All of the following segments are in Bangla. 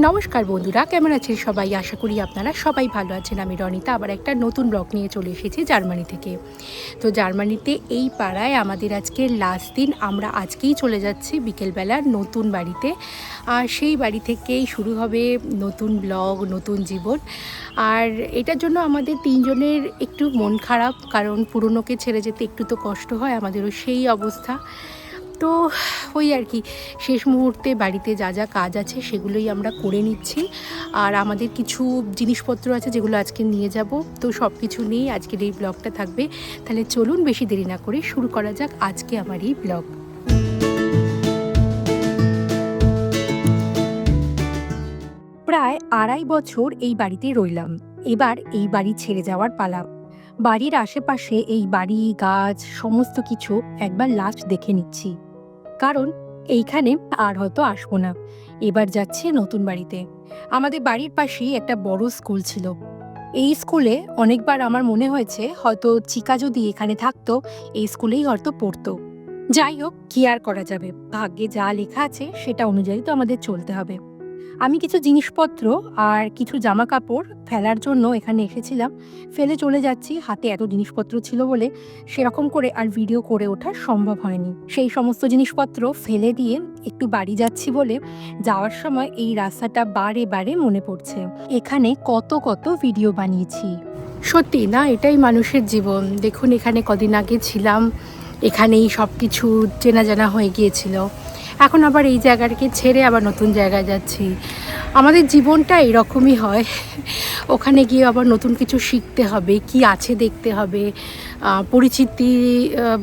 নমস্কার বন্ধুরা, কেমন আছেন সবাই? আশা করি আপনারা সবাই ভালো আছেন। আমি রনিতা আবার একটা নতুন ব্লগ নিয়ে চলে এসেছি জার্মানি থেকে। তো জার্মানিতে এই পাড়ায় আমাদের আজকে লাস্ট দিন। আমরা আজকেই চলে যাচ্ছি বিকেলবেলার নতুন বাড়িতে। আর সেই বাড়ি থেকেই শুরু হবে নতুন ব্লগ, নতুন জীবন। আর এটার জন্য আমাদের তিনজনের একটু মন খারাপ, কারণ পুরনোকে ছেড়ে যেতে একটু তো কষ্ট হয়, আমাদেরও সেই অবস্থা। তো ওই আর কি, শেষ মুহূর্তে বাড়িতে যা যা কাজ আছে সেগুলোই আমরা করে নিচ্ছি। আর আমাদের কিছু জিনিসপত্র আছে যেগুলো আজকে নিয়ে যাব। তো সব কিছু নিয়েই আজকের এই ব্লগটা থাকবে। তাহলে চলুন বেশি দেরি না করে শুরু করা যাক আজকে আমার এই ব্লগ। প্রায় 2.5 বছর এই বাড়িতে রইলাম। এবার এই বাড়ি ছেড়ে যাওয়ার পালা। বাড়ির আশেপাশে এই বাড়ি, গাছ সমস্ত কিছু একবার লাস্ট দেখে নিচ্ছি, কারণ এইখানে আর হয়তো আসবো না। এবার যাচ্ছি নতুন বাড়িতে। আমাদের বাড়ির পাশেই একটা বড় স্কুল ছিল। এই স্কুলে অনেকবার আমার মনে হয়েছে হয়তো চিকা যদি এখানে থাকতো, এই স্কুলেই হয়তো পড়তো। যাই হোক, কি আর করা যাবে, ভাগ্যে যা লেখা আছে সেটা অনুযায়ী তো আমাদের চলতে হবে। আমি কিছু জিনিসপত্র আর কিছু জামা কাপড় ফেলার জন্য এখানে এসেছিলাম, ফেলে চলে যাচ্ছি। হাতে এত জিনিসপত্র ছিল বলে সেরকম করে আর ভিডিও করে ওঠা সম্ভব হয়নি। সেই সমস্ত জিনিসপত্র ফেলে দিয়ে একটু বাড়ি যাচ্ছি বলে যাওয়ার সময় এই রাস্তাটা বারে বারে মনে পড়ছে। এখানে কত কত ভিডিও বানিয়েছি। সত্যি না, এটাই মানুষের জীবন। দেখুন, এখানে কদিন আগে ছিলাম, এখানেই সব কিছু চেনা জানা হয়ে গিয়েছিল। এখন আবার এই জায়গাটাকে ছেড়ে আবার নতুন জায়গায় যাচ্ছি। আমাদের জীবনটা এরকমই হয়। ওখানে গিয়ে আবার নতুন কিছু শিখতে হবে, কি আছে দেখতে হবে, পরিচিতি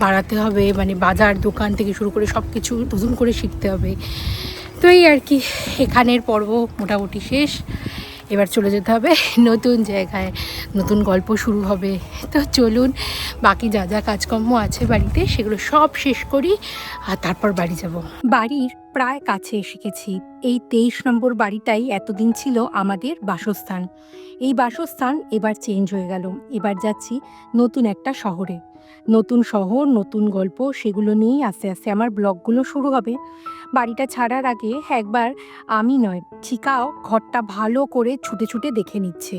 বাড়াতে হবে, মানে বাজার দোকান থেকে শুরু করে সব কিছু নতুন করে শিখতে হবে। তো এই আর কি, এখানের পর্ব মোটামুটি শেষ। এবার চলে যেতে হবে নতুন জায়গায়, নতুন গল্প শুরু হবে। তো চলুন, বাকি যা যা কাজকর্ম আছে বাড়িতে সেগুলো সব শেষ করি, আর তারপর বাড়ি যাব। বাড়ির প্রায় কাছে এসে গেছি। এই 23 নম্বর বাড়িটাই এতদিন ছিল আমাদের বাসস্থান। এই বাসস্থান এবার চেঞ্জ হয়ে গেল। এবার যাচ্ছি নতুন একটা শহরে। নতুন শহর, নতুন গল্প, সেগুলো নিয়েই আস্তে আস্তে আমার ব্লগগুলো শুরু হবে। বাড়িটা ছাড়ার আগে একবার আমি নয়, চিকাও ঘরটা ভালো করে ছুটে ছুটে দেখে নিচ্ছে।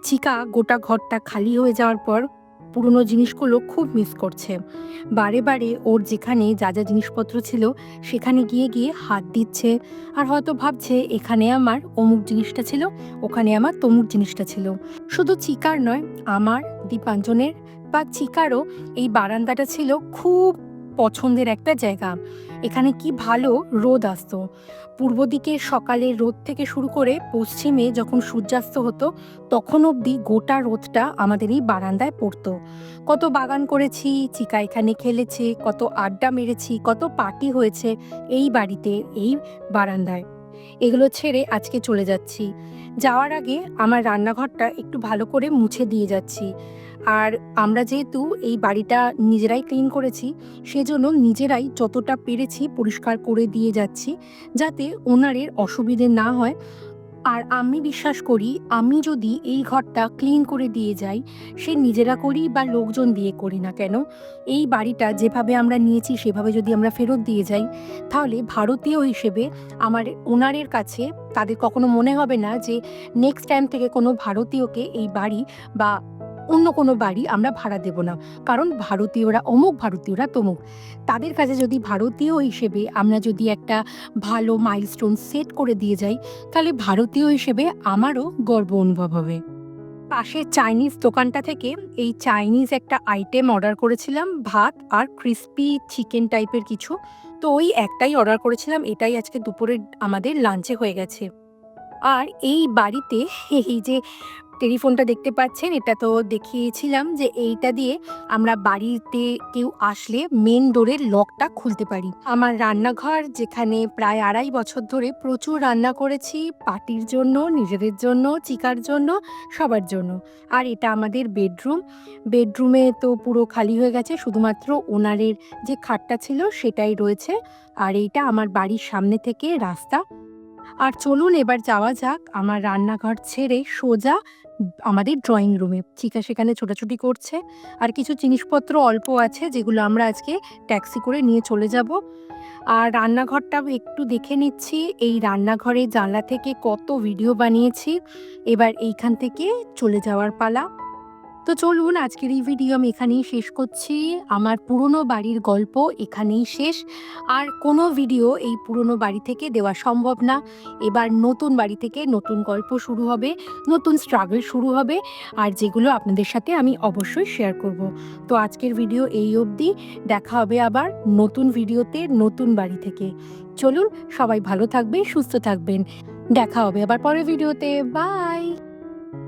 চিকা গোটা ঘরটা খালি হয়ে যাওয়ার পর পুরনো জিনিসগুলো খুব মিস করছে। বারে বারে ওর যেখানে যা যা জিনিসপত্র ছিল সেখানে গিয়ে গিয়ে হাত দিচ্ছে, আর হয়তো ভাবছে এখানে আমার অমুক জিনিসটা ছিল, ওখানে আমার তমুক জিনিসটা ছিল। শুধু চিকার নয়, আমার, দীপাঞ্জনের বা চিকারও এই বারান্দাটা ছিল খুব পছন্দের একটা জায়গা। এখানে কি ভালো রোদ আসতো। পূর্ব দিকে সকালের রোদ থেকে শুরু করে পশ্চিমে যখন সূর্যাস্ত হতো তখন অবধি গোটা রোদটা আমাদের এই বারান্দায় পড়তো। কত বাগান করেছি, চিকা এখানে খেলেছে, কত আড্ডা মেরেছি, কত পার্টি হয়েছে এই বাড়িতে, এই বারান্দায়। এগুলো ছেড়ে আজকে চলে যাচ্ছি। যাওয়ার আগে আমার রান্নাঘরটা একটু ভালো করে মুছে দিয়ে যাচ্ছি। আর আমরা যেহেতু এই বাড়িটা নিজেরাই ক্লিন করেছি, সেজন্য নিজেরাই যতটা পেরেছি পরিষ্কার করে দিয়ে যাচ্ছি, যাতে ওনারের অসুবিধে না হয়। আর আমি বিশ্বাস করি, আমি যদি এই ঘরটা ক্লিন করে দিয়ে যাই, সে নিজেরা করি বা লোকজন দিয়ে করি না কেন, এই বাড়িটা যেভাবে আমরা নিয়েছি সেভাবে যদি আমরা ফেরত দিয়ে যাই, তাহলে ভারতীয় হিসেবে আমার ওনারের কাছে তাদের কখনো মনে হবে না যে নেক্সট টাইম থেকে কোনো ভারতীয়কে এই বাড়ি বা অন্য কোনো বাড়ি আমরা ভাড়া দেব না, কারণ ভারতীয়রা অমুক, ভারতীয়রা তমুক। তাদের কাছে যদি ভারতীয় হিসেবে আমরা যদি একটা ভালো মাইলস্টোন সেট করে দিয়ে যাই, তাহলে ভারতীয় হিসেবে আমারও গর্ব অনুভব হবে। পাশের চাইনিজ দোকানটা থেকে এই চাইনিজ একটা আইটেম অর্ডার করেছিলাম, ভাত আর ক্রিস্পি চিকেন টাইপের কিছু। তো ওই একটাই অর্ডার করেছিলাম, এটাই আজকে দুপুরে আমাদের লাঞ্চে হয়ে গেছে। আর এই বাড়িতে এই যে টেলিফোনটা দেখতে পাচ্ছেন, এটা তো দেখিয়েছিলাম যে এইটা দিয়ে আমরা বাড়িতে কেউ আসলে মেন ডোরের লকটা খুলতে পারি। আমার রান্নাঘর, যেখানে প্রায় 2.5 বছর ধরে প্রচুর রান্না করেছি, পার্টির জন্য, নিজেদের জন্য, চিকার জন্য, সবার জন্য। আর এটা আমাদের বেডরুম। বেডরুমে তো পুরো খালি হয়ে গেছে, শুধুমাত্র ওনারের যে খাটটা ছিল সেটাই রয়েছে। আর এইটা আমার বাড়ির সামনে থেকে রাস্তা। আর চলুন এবার যাওয়া যাক আমার রান্নাঘর ছেড়ে সোজা আমাদের ড্রয়িং রুমে। চিকা সেখানে ছোটাছুটি করছে, আর কিছু জিনিসপত্র অল্প আছে যেগুলো আমরা আজকে ট্যাক্সি করে নিয়ে চলে যাব। আর রান্নাঘরটাও একটু দেখে নিচ্ছি। এই রান্নাঘরের জানলা থেকে কত ভিডিও বানিয়েছি। এবার এইখান থেকে চলে যাওয়ার পালা। তো চলুন আজকের এই ভিডিও আমি এখানেই শেষ করছি। আমার পুরনো বাড়ির গল্প এখানেই শেষ। আর কোনো ভিডিও এই পুরনো বাড়ি থেকে দেওয়া সম্ভব না। এবার নতুন বাড়ি থেকে নতুন গল্প শুরু হবে, নতুন স্ট্রাগল শুরু হবে, আর যেগুলো আপনাদের সাথে আমি অবশ্যই শেয়ার করব। তো আজকের ভিডিও এই অবধি। দেখা হবে আবার নতুন ভিডিওতে নতুন বাড়ি থেকে। চলুন, সবাই ভালো থাকবেন, সুস্থ থাকবেন। দেখা হবে আবার পরের ভিডিওতে। বাই।